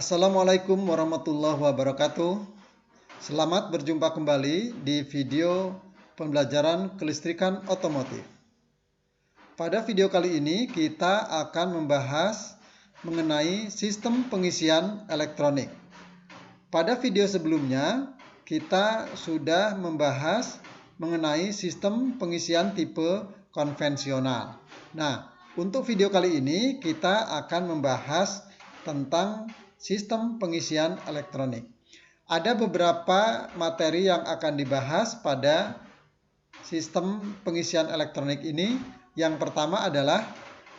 Assalamualaikum warahmatullahi wabarakatuh. Selamat berjumpa kembali di video pembelajaran kelistrikan otomotif. Pada video kali ini kita akan membahas mengenai sistem pengisian elektronik. Pada video sebelumnya kita sudah membahas mengenai sistem pengisian tipe konvensional. Nah, untuk video kali ini kita akan membahas tentang sistem pengisian elektronik. Ada beberapa materi yang akan dibahas pada sistem pengisian elektronik ini. Yang pertama adalah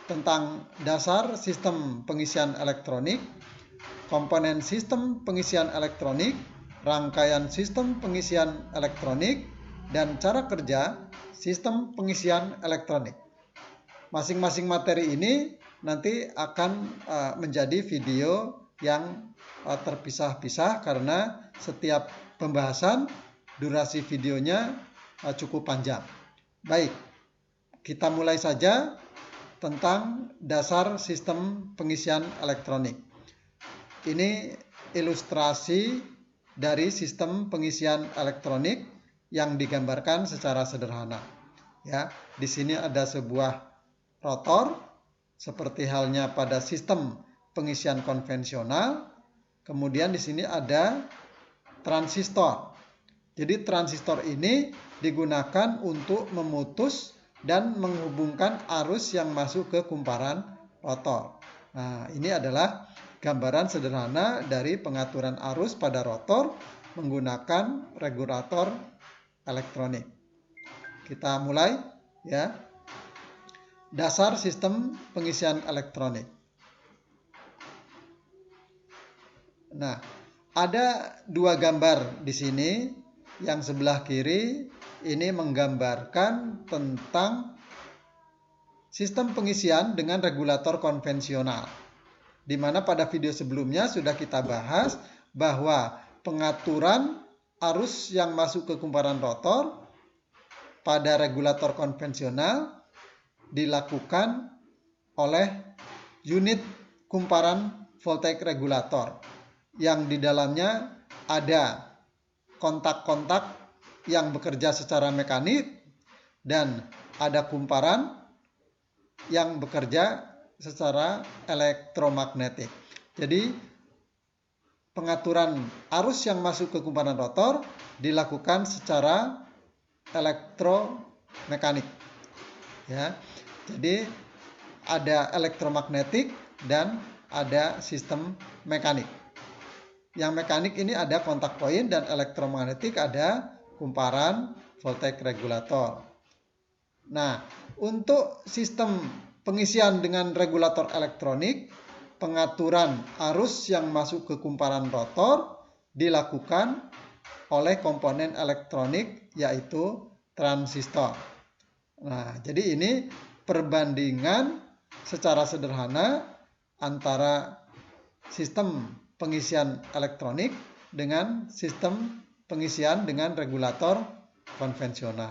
tentang dasar sistem pengisian elektronik, komponen sistem pengisian elektronik, rangkaian sistem pengisian elektronik, dan cara kerja sistem pengisian elektronik. Masing-masing materi ini nanti akan menjadi video yang terpisah-pisah karena setiap pembahasan durasi videonya cukup panjang. Baik, kita mulai saja tentang dasar sistem pengisian elektronik. Ini ilustrasi dari sistem pengisian elektronik yang digambarkan secara sederhana. Ya, di sini ada sebuah rotor seperti halnya pada sistem pengisian konvensional. Kemudian di sini ada transistor. Jadi transistor ini digunakan untuk memutus dan menghubungkan arus yang masuk ke kumparan rotor. Nah, ini adalah gambaran sederhana dari pengaturan arus pada rotor menggunakan regulator elektronik. Kita mulai ya. Dasar sistem pengisian elektronik. Nah, ada dua gambar di sini. Yang sebelah kiri ini menggambarkan tentang sistem pengisian dengan regulator konvensional. Di mana pada video sebelumnya sudah kita bahas bahwa pengaturan arus yang masuk ke kumparan rotor pada regulator konvensional dilakukan oleh unit kumparan voltaik regulator yang di dalamnya ada kontak-kontak yang bekerja secara mekanik dan ada kumparan yang bekerja secara elektromagnetik. Jadi pengaturan arus yang masuk ke kumparan rotor dilakukan secara elektromekanik. Ya. Jadi ada elektromagnetik dan ada sistem mekanik. Yang mekanik ini ada kontak poin dan elektromagnetik ada kumparan voltaik regulator. Nah, untuk sistem pengisian dengan regulator elektronik, pengaturan arus yang masuk ke kumparan rotor dilakukan oleh komponen elektronik yaitu transistor. Nah, jadi ini perbandingan secara sederhana antara sistem pengisian elektronik dengan sistem pengisian dengan regulator konvensional.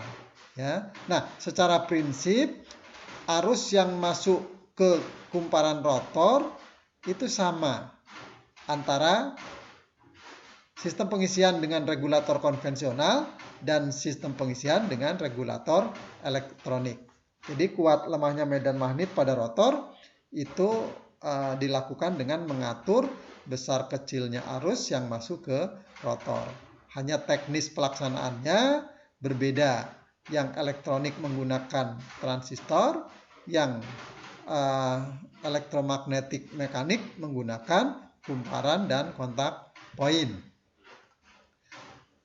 Ya. Nah, secara prinsip arus yang masuk ke kumparan rotor itu sama antara sistem pengisian dengan regulator konvensional dan sistem pengisian dengan regulator elektronik. Jadi kuat lemahnya medan magnet pada rotor itu dilakukan dengan mengatur besar kecilnya arus yang masuk ke rotor. Hanya teknis pelaksanaannya berbeda. Yang elektronik menggunakan transistor, yang elektromagnetik mekanik menggunakan kumparan dan kontak poin.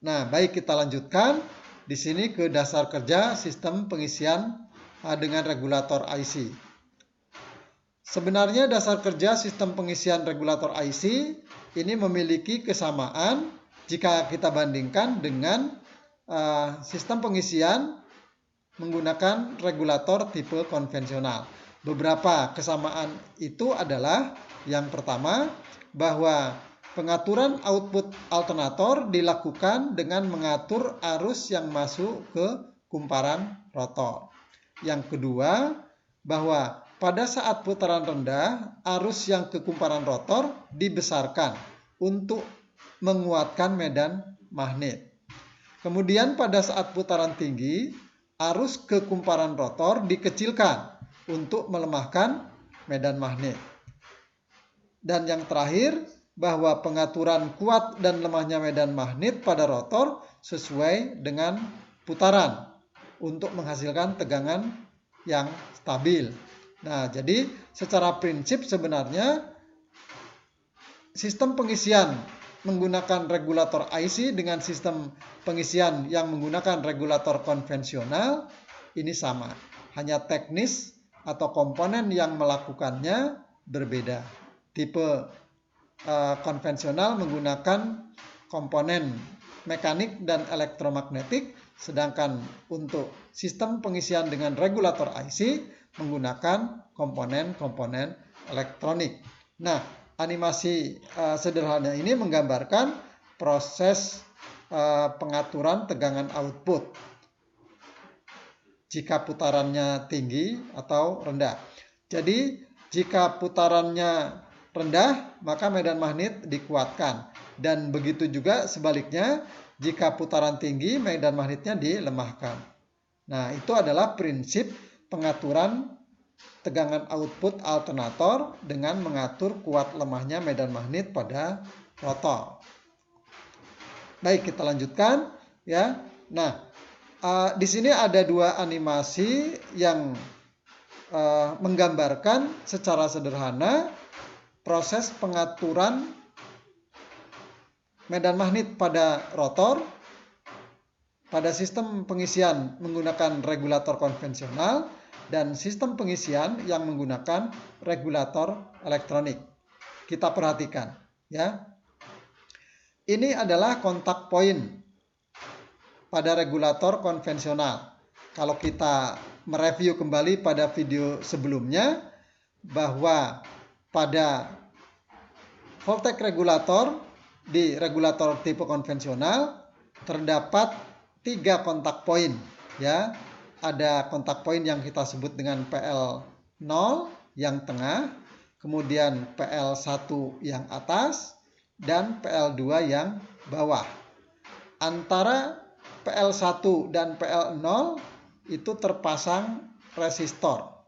Nah, baik kita lanjutkan. Di sini ke dasar kerja sistem pengisian dengan regulator IC. Sebenarnya dasar kerja sistem pengisian regulator IC ini memiliki kesamaan jika kita bandingkan dengan sistem pengisian menggunakan regulator tipe konvensional. Beberapa kesamaan itu adalah yang pertama bahwa pengaturan output alternator dilakukan dengan mengatur arus yang masuk ke kumparan rotor. Yang kedua, bahwa pada saat putaran rendah, arus yang ke kumparan rotor dibesarkan untuk menguatkan medan magnet. Kemudian pada saat putaran tinggi, arus ke kumparan rotor dikecilkan untuk melemahkan medan magnet. Dan yang terakhir, bahwa pengaturan kuat dan lemahnya medan magnet pada rotor sesuai dengan putaran untuk menghasilkan tegangan yang stabil. Nah, jadi secara prinsip sebenarnya sistem pengisian menggunakan regulator IC dengan sistem pengisian yang menggunakan regulator konvensional ini sama. Hanya teknis atau komponen yang melakukannya berbeda. Tipe konvensional menggunakan komponen mekanik dan elektromagnetik, sedangkan untuk sistem pengisian dengan regulator IC menggunakan komponen-komponen elektronik. Nah, animasi sederhana ini menggambarkan proses pengaturan tegangan output jika putarannya tinggi atau rendah. Jadi, jika putarannya rendah, maka medan magnet dikuatkan. Dan begitu juga sebaliknya, jika putaran tinggi, medan magnetnya dilemahkan. Nah, itu adalah prinsip pengaturan tegangan output alternator dengan mengatur kuat lemahnya medan magnet pada rotor. Baik, kita lanjutkan ya. Nah, di sini ada dua animasi yang menggambarkan secara sederhana proses pengaturan medan magnet pada rotor pada sistem pengisian menggunakan regulator konvensional dan sistem pengisian yang menggunakan regulator elektronik. Kita perhatikan ya. Ini adalah kontak point pada regulator konvensional. Kalau kita mereview kembali pada video sebelumnya bahwa pada voltage regulator di regulator tipe konvensional terdapat 3 kontak point ya. Ada kontak point yang kita sebut dengan PL0 yang tengah, kemudian PL1 yang atas dan PL2 yang bawah. Antara PL1 dan PL0 itu terpasang resistor.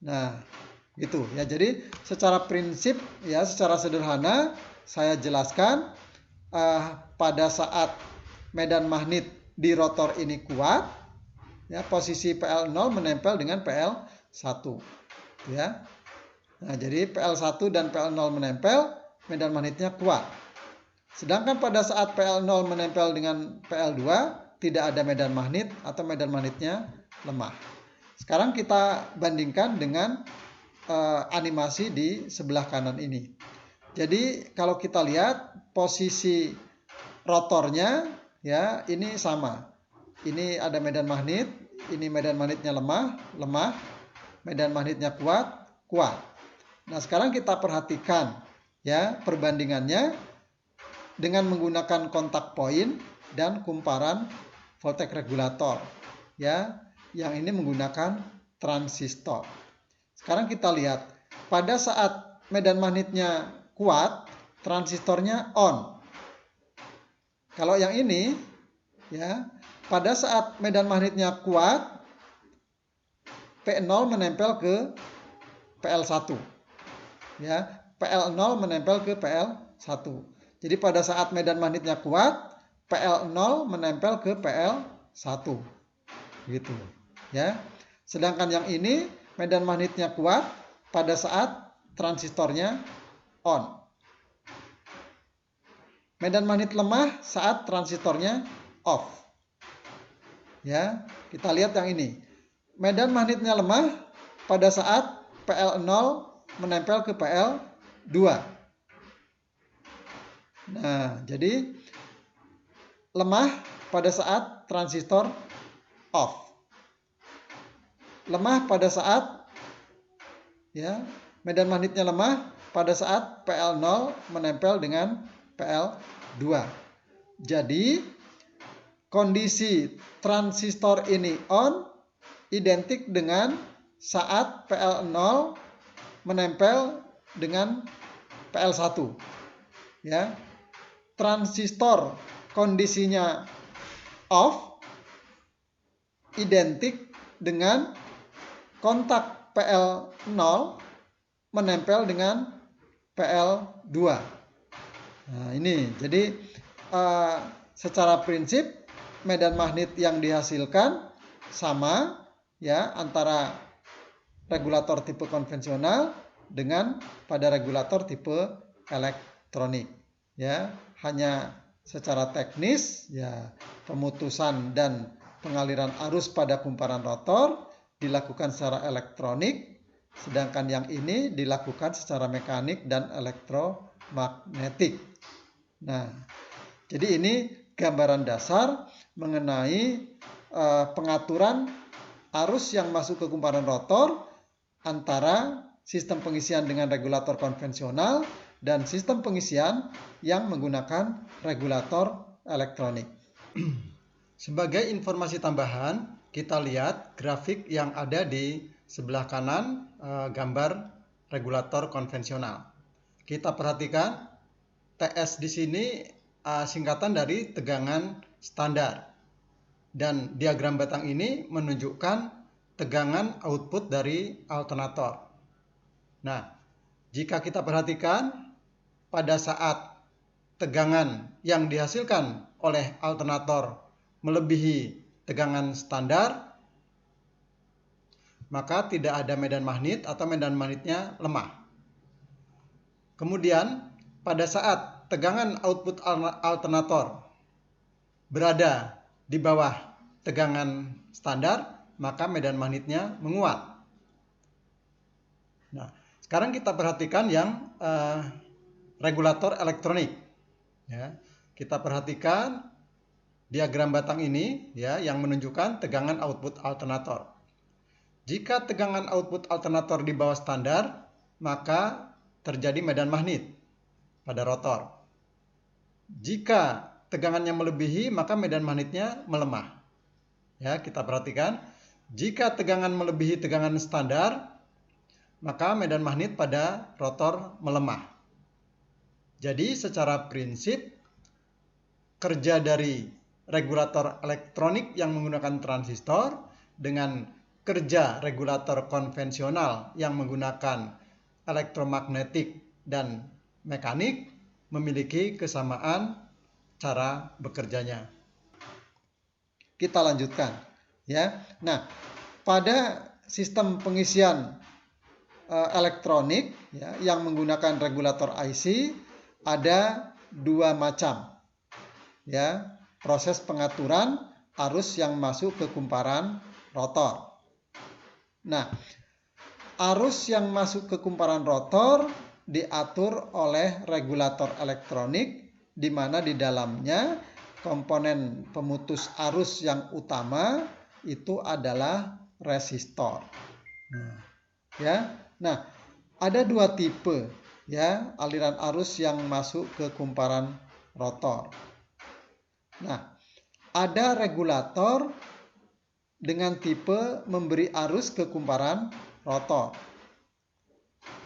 Nah, gitu ya. Jadi secara prinsip ya, secara sederhana saya jelaskan pada saat medan magnet di rotor ini kuat ya, posisi PL0 menempel dengan PL1 ya. Nah, jadi PL1 dan PL0 menempel, medan magnetnya kuat. Sedangkan pada saat PL0 menempel dengan PL2 tidak ada medan magnet atau medan magnetnya lemah. Sekarang kita bandingkan dengan animasi di sebelah kanan ini. Jadi kalau kita lihat posisi rotornya ya, ini sama. Ini ada medan magnet, ini medan magnetnya lemah, medan magnetnya kuat. Nah, sekarang kita perhatikan ya perbandingannya dengan menggunakan kontak point dan kumparan voltage regulator ya, yang ini menggunakan transistor. Sekarang kita lihat pada saat medan magnetnya kuat, transistornya on. Kalau yang ini ya, pada saat medan magnetnya kuat, P0 menempel ke PL1 ya, PL0 menempel ke PL1. Jadi pada saat medan magnetnya kuat, PL0 menempel ke PL1 gitu ya. Sedangkan yang ini medan magnetnya kuat pada saat transistornya on. Medan magnet lemah saat transistornya off. Ya, kita lihat yang ini. Medan magnetnya lemah pada saat PL0 menempel ke PL2. Nah, jadi lemah pada saat transistor off. Lemah pada saat ya, medan magnetnya lemah pada saat PL0 menempel dengan PL2. Jadi kondisi transistor ini on identik dengan saat PL0 menempel dengan PL1. Ya. Transistor kondisinya off identik dengan kontak PL0 menempel dengan PL2. Nah, ini jadi secara prinsip medan magnet yang dihasilkan sama ya antara regulator tipe konvensional dengan pada regulator tipe elektronik. Ya, hanya secara teknis ya pemutusan dan pengaliran arus pada kumparan rotor dilakukan secara elektronik, sedangkan yang ini dilakukan secara mekanik dan elektromagnetik. Nah, jadi ini gambaran dasar mengenai pengaturan arus yang masuk ke kumparan rotor antara sistem pengisian dengan regulator konvensional dan sistem pengisian yang menggunakan regulator elektronik. Sebagai informasi tambahan, kita lihat grafik yang ada di sebelah kanan gambar regulator konvensional. Kita perhatikan TS di sini singkatan dari tegangan standar. Dan diagram batang ini menunjukkan tegangan output dari alternator. Nah, jika kita perhatikan pada saat tegangan yang dihasilkan oleh alternator melebihi tegangan standar, maka tidak ada medan magnet atau medan magnetnya lemah. Kemudian pada saat tegangan output alternator berada di bawah tegangan standar, maka medan magnetnya menguat. Nah, sekarang kita perhatikan yang regulator elektronik. Ya, kita perhatikan diagram batang ini ya yang menunjukkan tegangan output alternator. Jika tegangan output alternator di bawah standar, maka terjadi medan magnet pada rotor. Jika tegangannya melebihi, maka medan magnetnya melemah. Ya, kita perhatikan, jika tegangan melebihi tegangan standar, maka medan magnet pada rotor melemah. Jadi secara prinsip kerja dari regulator elektronik yang menggunakan transistor dengan kerja regulator konvensional yang menggunakan elektromagnetik dan mekanik memiliki kesamaan cara bekerjanya. Kita lanjutkan ya. Nah, pada sistem pengisian elektronik ya, yang menggunakan regulator IC ada dua macam ya proses pengaturan arus yang masuk ke kumparan rotor. Nah, arus yang masuk ke kumparan rotor diatur oleh regulator elektronik di mana di dalamnya komponen pemutus arus yang utama itu adalah resistor. Nah, ada dua tipe ya aliran arus yang masuk ke kumparan rotor. Nah, ada regulator dengan tipe memberi arus ke kumparan rotor.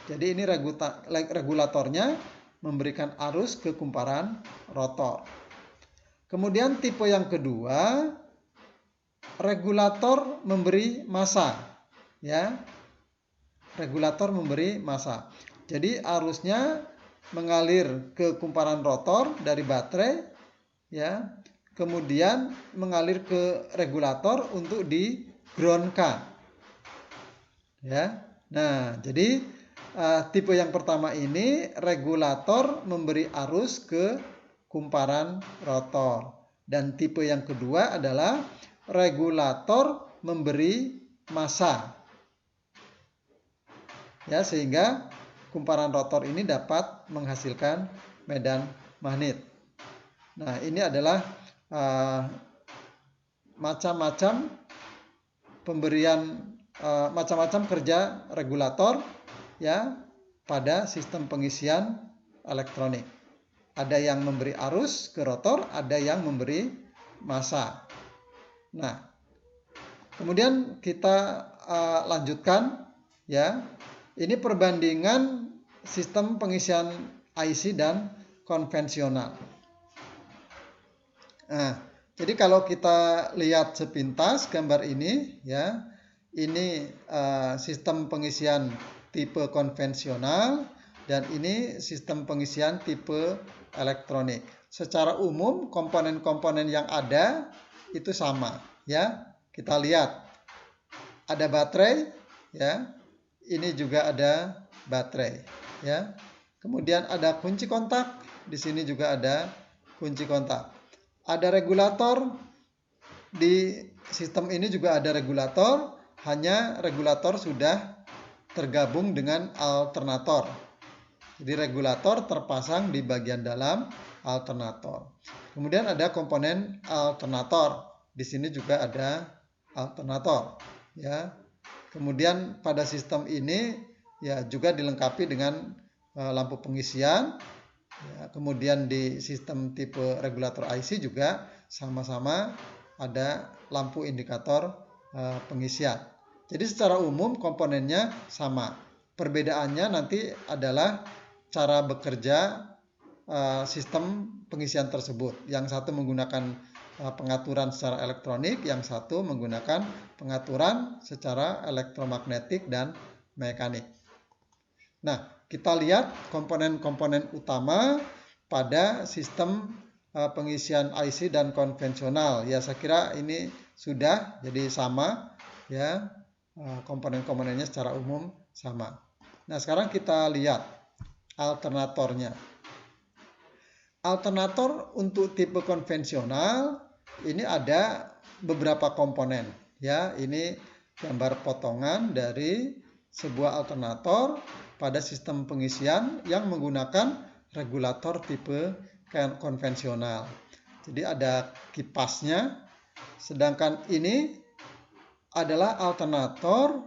Jadi ini regulatornya memberikan arus ke kumparan rotor. Kemudian tipe yang kedua, regulator memberi massa. Ya. Regulator memberi massa. Jadi arusnya mengalir ke kumparan rotor dari baterai ya. Kemudian mengalir ke regulator untuk di-groundkan. Ya. Nah, jadi tipe yang pertama ini regulator memberi arus ke kumparan rotor. Dan tipe yang kedua adalah regulator memberi massa. Ya, sehingga kumparan rotor ini dapat menghasilkan medan magnet. Nah, ini adalah macam-macam pemberian macam-macam kerja regulator ya pada sistem pengisian elektronik. Ada yang memberi arus ke rotor, ada yang memberi massa. Nah, kemudian kita lanjutkan ya. Ini perbandingan sistem pengisian IC dan konvensional. Nah, jadi kalau kita lihat sepintas gambar ini ya, ini sistem pengisian tipe konvensional dan ini sistem pengisian tipe elektronik. Secara umum komponen-komponen yang ada itu sama ya. Kita lihat ada baterai ya. Ini juga ada baterai ya. Kemudian ada kunci kontak, di sini juga ada kunci kontak. Ada regulator, di sistem ini juga ada regulator, hanya regulator sudah tergabung dengan alternator. Jadi regulator terpasang di bagian dalam alternator. Kemudian ada komponen alternator. Di sini juga ada alternator, ya. Kemudian pada sistem ini ya juga dilengkapi dengan lampu pengisian. Ya, kemudian di sistem tipe regulator IC juga sama-sama ada lampu indikator pengisian. Jadi secara umum komponennya sama. Perbedaannya nanti adalah cara bekerja sistem pengisian tersebut. Yang satu menggunakan pengaturan secara elektronik, yang satu menggunakan pengaturan secara elektromagnetik dan mekanik. Nah, kita lihat komponen-komponen utama pada sistem pengisian IC dan konvensional. Ya, saya kira ini sudah jadi sama ya, komponen-komponennya secara umum sama. Nah, sekarang kita lihat alternatornya. Alternator untuk tipe konvensional ini ada beberapa komponen ya. Ini gambar potongan dari sebuah alternator pada sistem pengisian yang menggunakan regulator tipe konvensional. Jadi ada kipasnya, sedangkan ini adalah alternator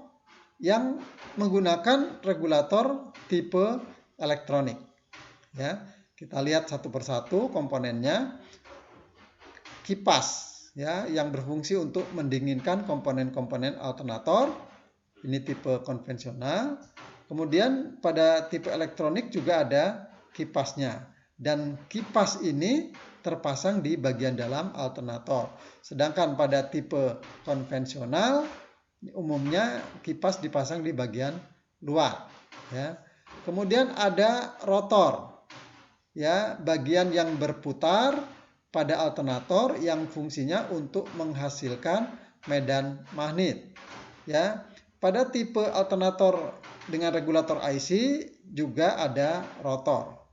yang menggunakan regulator tipe elektronik. Ya, kita lihat satu persatu komponennya. Kipas ya yang berfungsi untuk mendinginkan komponen-komponen alternator. Ini tipe konvensional. Kemudian pada tipe elektronik juga ada kipasnya. Dan kipas ini terpasang di bagian dalam alternator. Sedangkan pada tipe konvensional umumnya kipas dipasang di bagian luar ya. Kemudian ada rotor ya, bagian yang berputar pada alternator yang fungsinya untuk menghasilkan medan magnet ya. Pada tipe alternator dengan regulator IC juga ada rotor,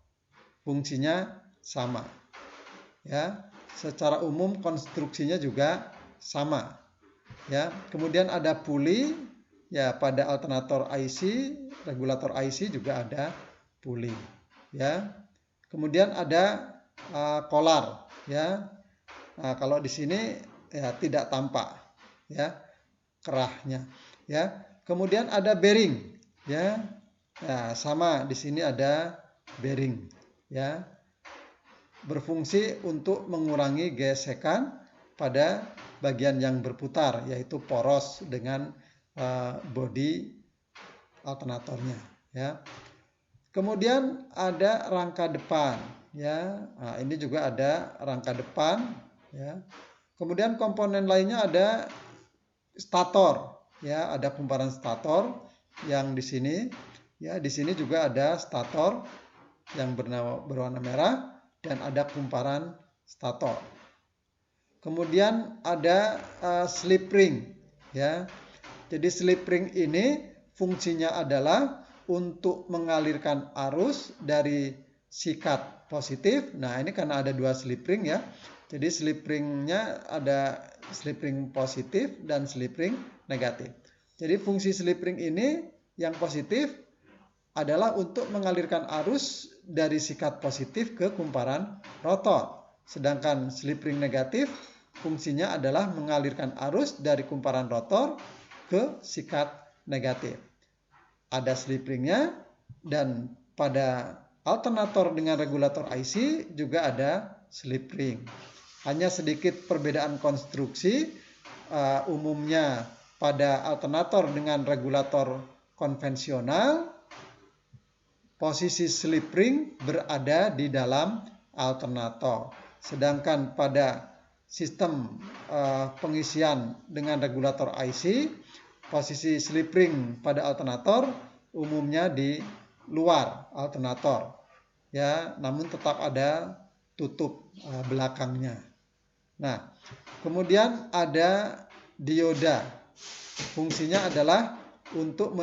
fungsinya sama ya. Secara umum konstruksinya juga sama ya. Kemudian ada pulley ya, pada alternator IC, regulator IC juga ada pulley ya. Kemudian ada kolar ya. Nah, kalau di sini ya tidak tampak ya kerahnya ya. Kemudian ada bearing ya. Nah, sama di sini ada bearing ya. Berfungsi untuk mengurangi gesekan pada bagian yang berputar, yaitu poros dengan bodi alternatornya ya. Kemudian ada rangka depan ya. Nah, ini juga ada rangka depan ya. Kemudian komponen lainnya ada stator ya, ada kumparan stator yang di sini ya. Di sini juga ada stator yang berwarna merah dan ada kumparan stator. Kemudian ada slip ring ya. Jadi slip ring ini fungsinya adalah untuk mengalirkan arus dari sikat positif. Nah, ini karena ada dua slip ring ya. Jadi slip ringnya ada slip ring positif dan slip ring negatif. Jadi fungsi slip ring ini yang positif adalah untuk mengalirkan arus dari sikat positif ke kumparan rotor. Sedangkan slip ring negatif fungsinya adalah mengalirkan arus dari kumparan rotor ke sikat negatif. Ada slip ringnya, dan pada alternator dengan regulator IC juga ada slip ring. Hanya sedikit perbedaan konstruksi, umumnya pada alternator dengan regulator konvensional, posisi slip ring berada di dalam alternator. Sedangkan pada sistem pengisian dengan regulator IC, posisi slip ring pada alternator umumnya di luar alternator, ya, namun tetap ada tutup belakangnya. Nah, kemudian ada dioda. Fungsinya adalah untuk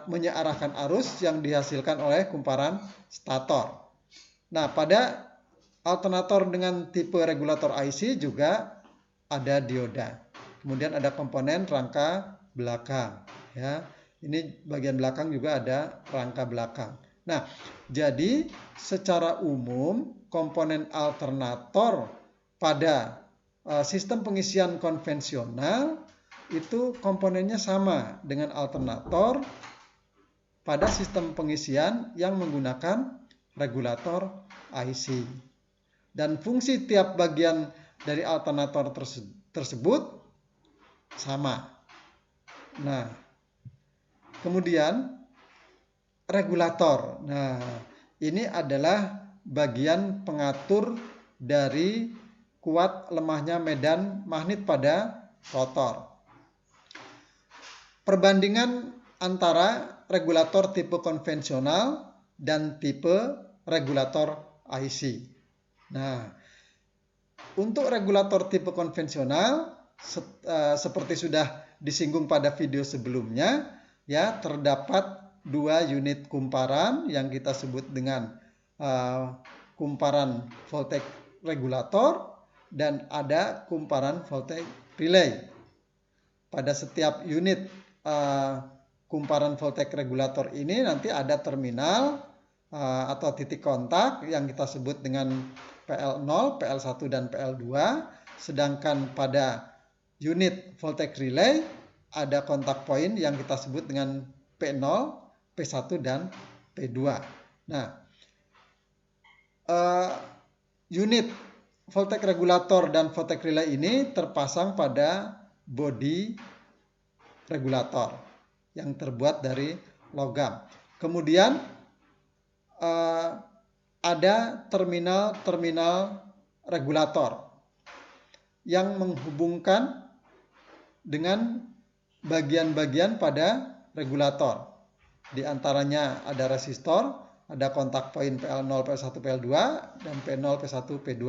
menyearahkan arus yang dihasilkan oleh kumparan stator. Nah, pada alternator dengan tipe regulator IC juga ada dioda. Kemudian ada komponen rangka belakang, ya. Ini bagian belakang juga ada rangka belakang. Nah, jadi secara umum komponen alternator pada sistem pengisian konvensional itu komponennya sama dengan alternator pada sistem pengisian yang menggunakan regulator IC. Dan fungsi tiap bagian dari alternator tersebut sama. Nah, kemudian regulator. Nah, ini adalah bagian pengatur dari kuat lemahnya medan magnet pada rotor. Perbandingan antara regulator tipe konvensional dan tipe regulator IC. Nah, untuk regulator tipe konvensional seperti sudah disinggung pada video sebelumnya, ya, terdapat dua unit kumparan yang kita sebut dengan kumparan voltage regulator dan ada kumparan voltage relay. Pada setiap unit kumparan voltage regulator ini nanti ada terminal atau titik kontak yang kita sebut dengan PL0, PL1 dan PL2. Sedangkan pada unit voltage relay ada kontak point yang kita sebut dengan P0, P1 dan P2. Nah, unit voltage regulator dan voltage relay ini terpasang pada bodi regulator yang terbuat dari logam. Kemudian ada terminal-terminal regulator yang menghubungkan dengan bagian-bagian pada regulator. Di antaranya ada resistor, ada kontak poin PL0, PL1, PL2 dan P0, P1, P2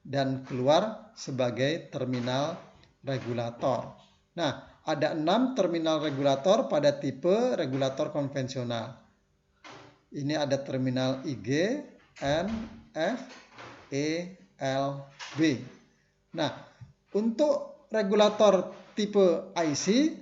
dan keluar sebagai terminal regulator. Nah, ada 6 terminal regulator pada tipe regulator konvensional. Ini ada terminal IG, N, F, E, L, B. Nah, untuk regulator tipe IC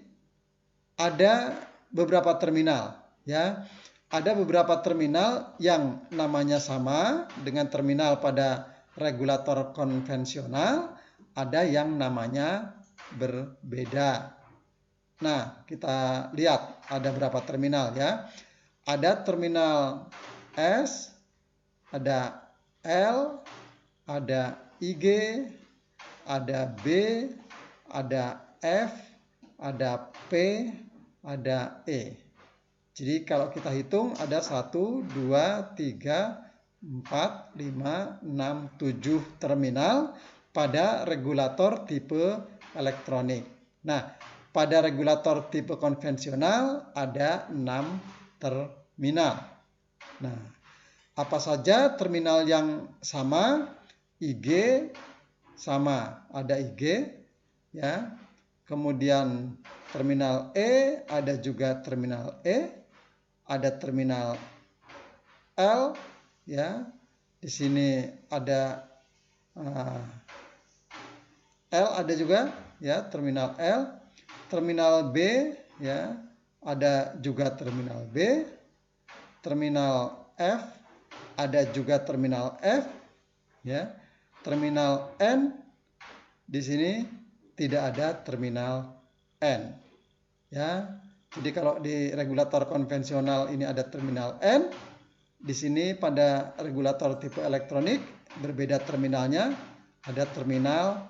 ada beberapa terminal, ya. Ada beberapa terminal yang namanya sama dengan terminal pada regulator konvensional, ada yang namanya berbeda. Nah, kita lihat ada berapa terminal, ya. Ada terminal S, ada L, ada IG, ada B, ada F, ada P, ada E. Jadi kalau kita hitung ada 1, 2, 3, 4, 5, 6, 7 terminal pada regulator tipe elektronik. Nah, pada regulator tipe konvensional ada 6 terminal. Nah, apa saja terminal yang sama? IG sama, ada IG, ya. Kemudian terminal E, ada juga terminal E, ada terminal L, ya. Di sini ada L, ada juga, ya, terminal L. Terminal B, ya, ada juga terminal B. Terminal F, ada juga terminal F, ya. Terminal N, di sini tidak ada terminal N, ya. Jadi kalau di regulator konvensional ini ada terminal N, di sini pada regulator tipe elektronik berbeda terminalnya, ada terminal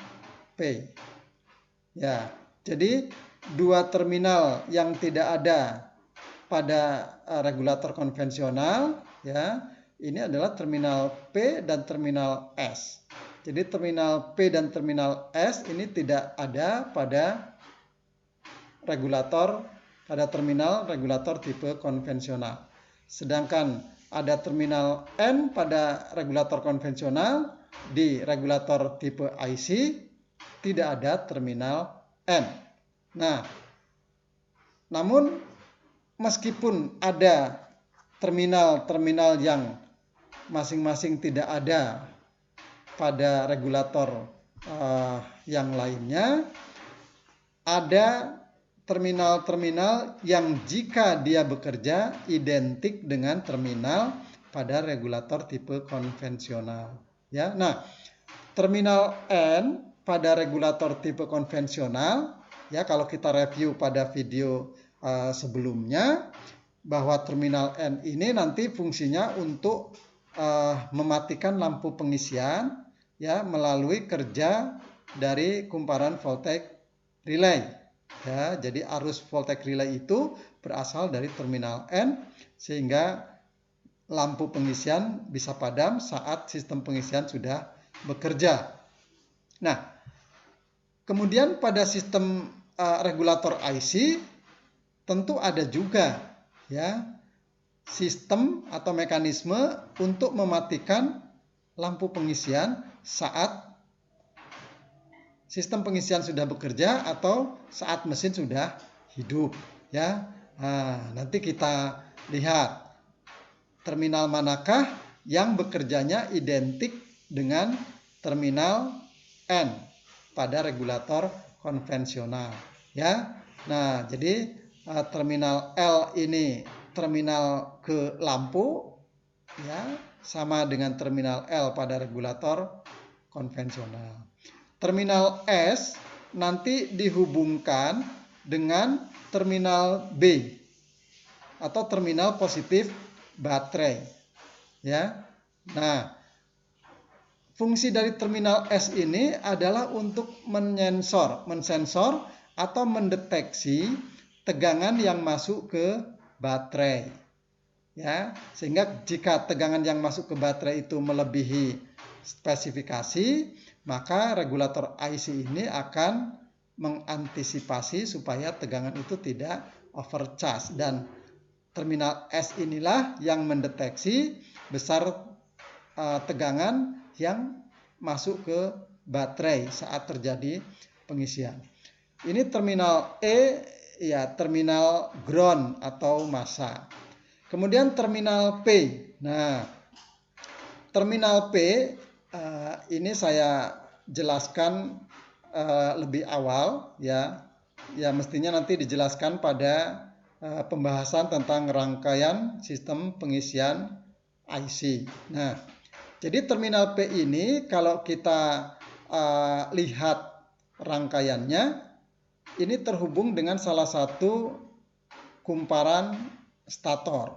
P. Ya, jadi dua terminal yang tidak ada pada regulator konvensional, ya. Ini adalah terminal P dan terminal S. Jadi terminal P dan terminal S ini tidak ada pada terminal regulator tipe konvensional. Sedangkan ada terminal N pada regulator konvensional, di regulator tipe IC tidak ada terminal N. Nah, namun meskipun ada terminal-terminal yang masing-masing tidak ada pada regulator yang lainnya, ada terminal-terminal yang jika dia bekerja identik dengan terminal pada regulator tipe konvensional. Ya, nah, terminal N pada regulator tipe konvensional, ya, kalau kita review pada video sebelumnya, bahwa terminal N ini nanti fungsinya untuk mematikan lampu pengisian, ya, melalui kerja dari kumparan voltage relay. Ya, jadi arus voltage relay itu berasal dari terminal N sehingga lampu pengisian bisa padam saat sistem pengisian sudah bekerja. Nah, kemudian pada sistem regulator IC tentu ada juga, ya, sistem atau mekanisme untuk mematikan lampu pengisian saat sistem pengisian sudah bekerja atau saat mesin sudah hidup, ya. Nah, nanti kita lihat terminal manakah yang bekerjanya identik dengan terminal N pada regulator konvensional, ya. Nah, jadi terminal L ini terminal ke lampu, ya, sama dengan terminal L pada regulator konvensional. Terminal S nanti dihubungkan dengan terminal B atau terminal positif baterai, ya. Nah, fungsi dari terminal S ini adalah untuk mensensor atau mendeteksi tegangan yang masuk ke baterai, ya, sehingga jika tegangan yang masuk ke baterai itu melebihi spesifikasi, maka regulator IC ini akan mengantisipasi supaya tegangan itu tidak overcharge, dan terminal S inilah yang mendeteksi besar tegangan yang masuk ke baterai saat terjadi pengisian. Ini terminal E, ya, terminal ground atau massa. Kemudian terminal P. Nah, terminal P ini saya jelaskan lebih awal, ya. Ya, mestinya nanti dijelaskan pada pembahasan tentang rangkaian sistem pengisian IC. Nah, jadi terminal P ini kalau kita lihat rangkaiannya, ini terhubung dengan salah satu kumparan stator,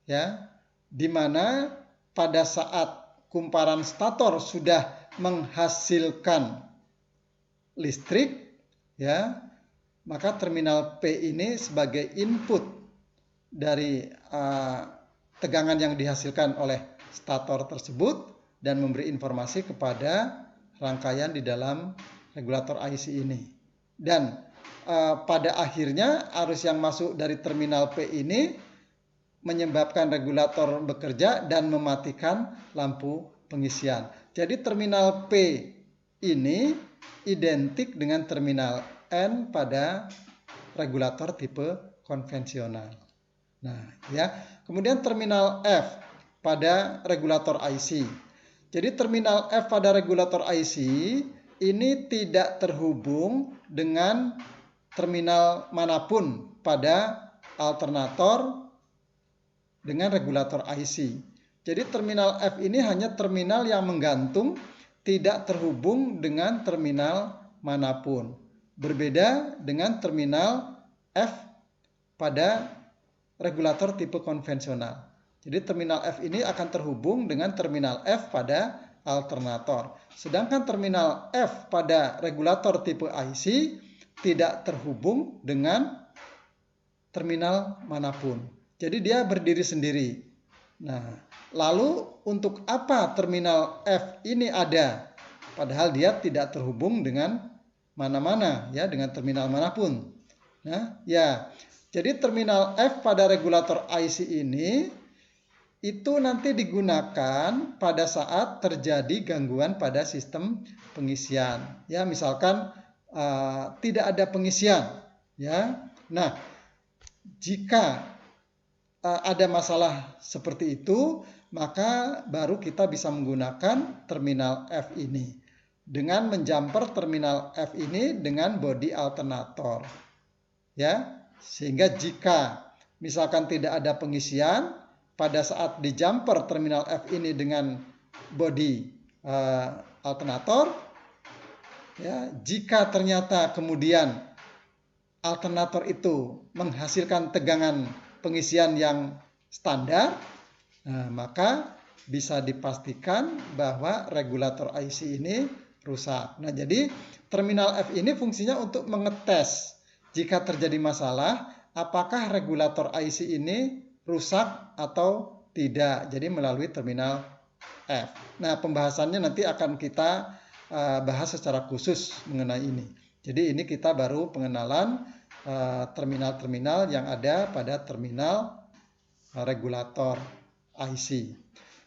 ya, di mana pada saat kumparan stator sudah menghasilkan listrik, ya, maka terminal P ini sebagai input dari tegangan yang dihasilkan oleh stator tersebut dan memberi informasi kepada rangkaian di dalam regulator IC ini. Dan pada akhirnya arus yang masuk dari terminal P ini menyebabkan regulator bekerja dan mematikan lampu pengisian. Jadi terminal P ini identik dengan terminal N pada regulator tipe konvensional. Nah, ya. Kemudian terminal F pada regulator IC. Jadi terminal F pada regulator IC ini tidak terhubung dengan terminal manapun pada alternator dengan regulator IC. Jadi terminal F ini hanya terminal yang menggantung, tidak terhubung dengan terminal manapun. Berbeda dengan terminal F pada regulator tipe konvensional. Jadi terminal F ini akan terhubung dengan terminal F pada alternator. Sedangkan terminal F pada regulator tipe IC tidak terhubung dengan terminal manapun. Jadi dia berdiri sendiri. Nah, lalu untuk apa terminal F ini ada? Padahal dia tidak terhubung dengan mana-mana, ya, dengan terminal manapun. Nah, ya. Jadi terminal F pada regulator IC ini itu nanti digunakan pada saat terjadi gangguan pada sistem pengisian. Ya, misalkan tidak ada pengisian, ya. Nah, jika ada masalah seperti itu, maka baru kita bisa menggunakan terminal F ini dengan menjumper terminal F ini dengan body alternator, ya, sehingga jika misalkan tidak ada pengisian pada saat di jumper terminal F ini dengan body alternator, ya, jika ternyata kemudian alternator itu menghasilkan tegangan pengisian yang standar, nah, maka bisa dipastikan bahwa regulator IC ini rusak. Nah, jadi terminal F ini fungsinya untuk mengetes jika terjadi masalah, apakah regulator IC ini rusak atau tidak. Jadi melalui terminal F. Nah, pembahasannya nanti akan kita bahas secara khusus mengenai ini. Jadi ini kita baru pengenalan terminal-terminal yang ada pada terminal regulator IC.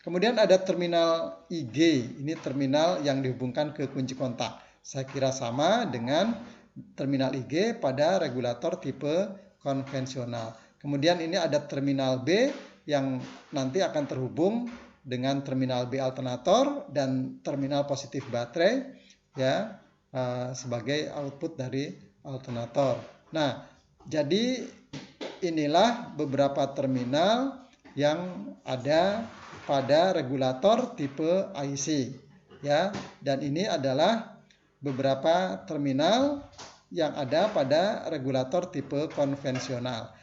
Kemudian ada terminal IG, ini terminal yang dihubungkan ke kunci kontak. Saya kira sama dengan terminal IG pada regulator tipe konvensional. Kemudian ini ada terminal B yang nanti akan terhubung dengan terminal B alternator dan terminal positif baterai, ya, sebagai output dari alternator. Nah, jadi inilah beberapa terminal yang ada pada regulator tipe IC, ya, dan ini adalah beberapa terminal yang ada pada regulator tipe konvensional.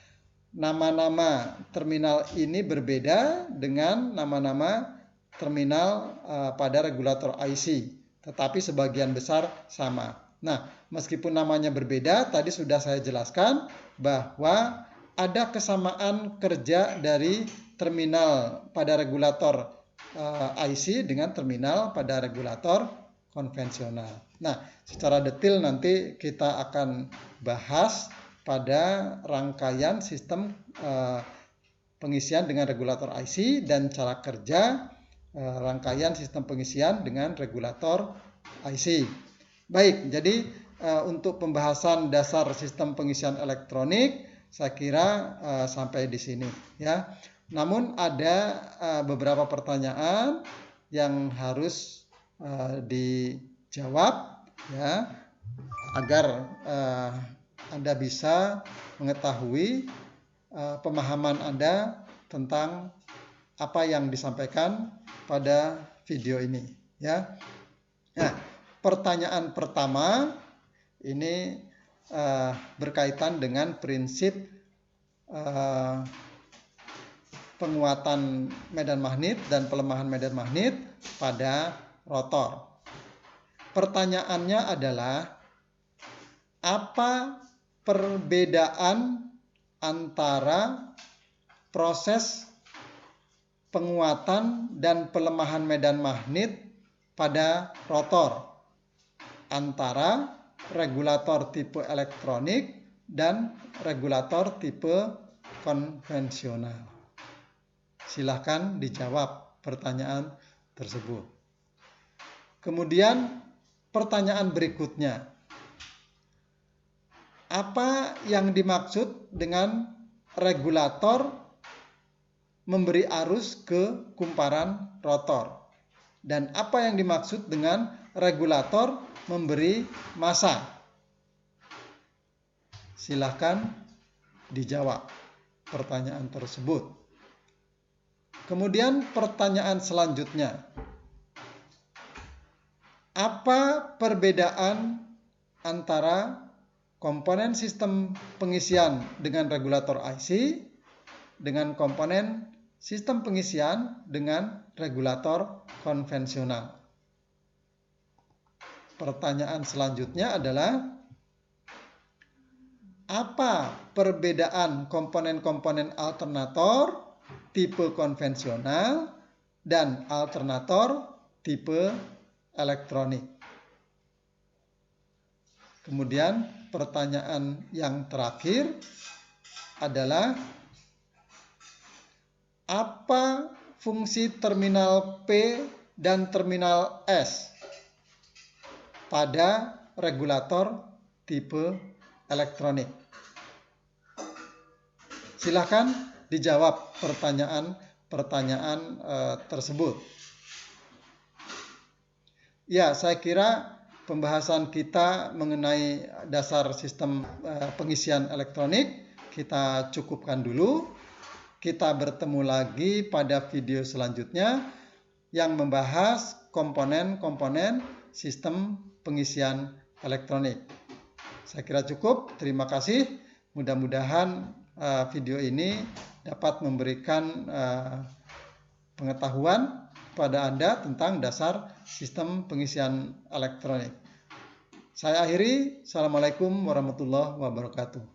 Nama-nama terminal ini berbeda dengan nama-nama terminal pada regulator IC, tetapi sebagian besar sama. Nah, meskipun namanya berbeda, tadi sudah saya jelaskan bahwa ada kesamaan kerja dari terminal pada regulator IC dengan terminal pada regulator konvensional. Nah, secara detail nanti kita akan bahas pada rangkaian sistem pengisian dengan regulator IC dan cara kerja rangkaian sistem pengisian dengan regulator IC. Baik, jadi untuk pembahasan dasar sistem pengisian elektronik saya kira sampai di sini, ya. Namun ada beberapa pertanyaan yang harus dijawab, ya, agar Anda bisa mengetahui pemahaman Anda tentang apa yang disampaikan pada video ini, ya. Nah, pertanyaan pertama ini berkaitan dengan prinsip penguatan medan magnet dan pelemahan medan magnet pada rotor. Pertanyaannya adalah, apa perbedaan antara proses penguatan dan pelemahan medan magnet pada rotor antara regulator tipe elektronik dan regulator tipe konvensional? Silahkan dijawab pertanyaan tersebut. Kemudian pertanyaan berikutnya, apa yang dimaksud dengan regulator memberi arus ke kumparan rotor? Dan apa yang dimaksud dengan regulator memberi massa? Silahkan dijawab pertanyaan tersebut. Kemudian pertanyaan selanjutnya, apa perbedaan antara komponen sistem pengisian dengan regulator IC dengan komponen sistem pengisian dengan regulator konvensional? Pertanyaan selanjutnya adalah, apa perbedaan komponen-komponen alternator tipe konvensional dan alternator tipe elektronik. Kemudian pertanyaan yang terakhir adalah apa fungsi terminal P dan terminal S pada regulator tipe elektronik? Silakan dijawab pertanyaan tersebut. Ya, saya kira pembahasan kita mengenai dasar sistem pengisian elektronik kita cukupkan dulu. Kita bertemu lagi pada video selanjutnya yang membahas komponen-komponen sistem pengisian elektronik. Saya kira cukup. Terima kasih. Mudah-mudahan video ini dapat memberikan pengetahuan kepada Anda tentang dasar sistem pengisian elektronik. Saya akhiri. Assalamualaikum warahmatullahi wabarakatuh.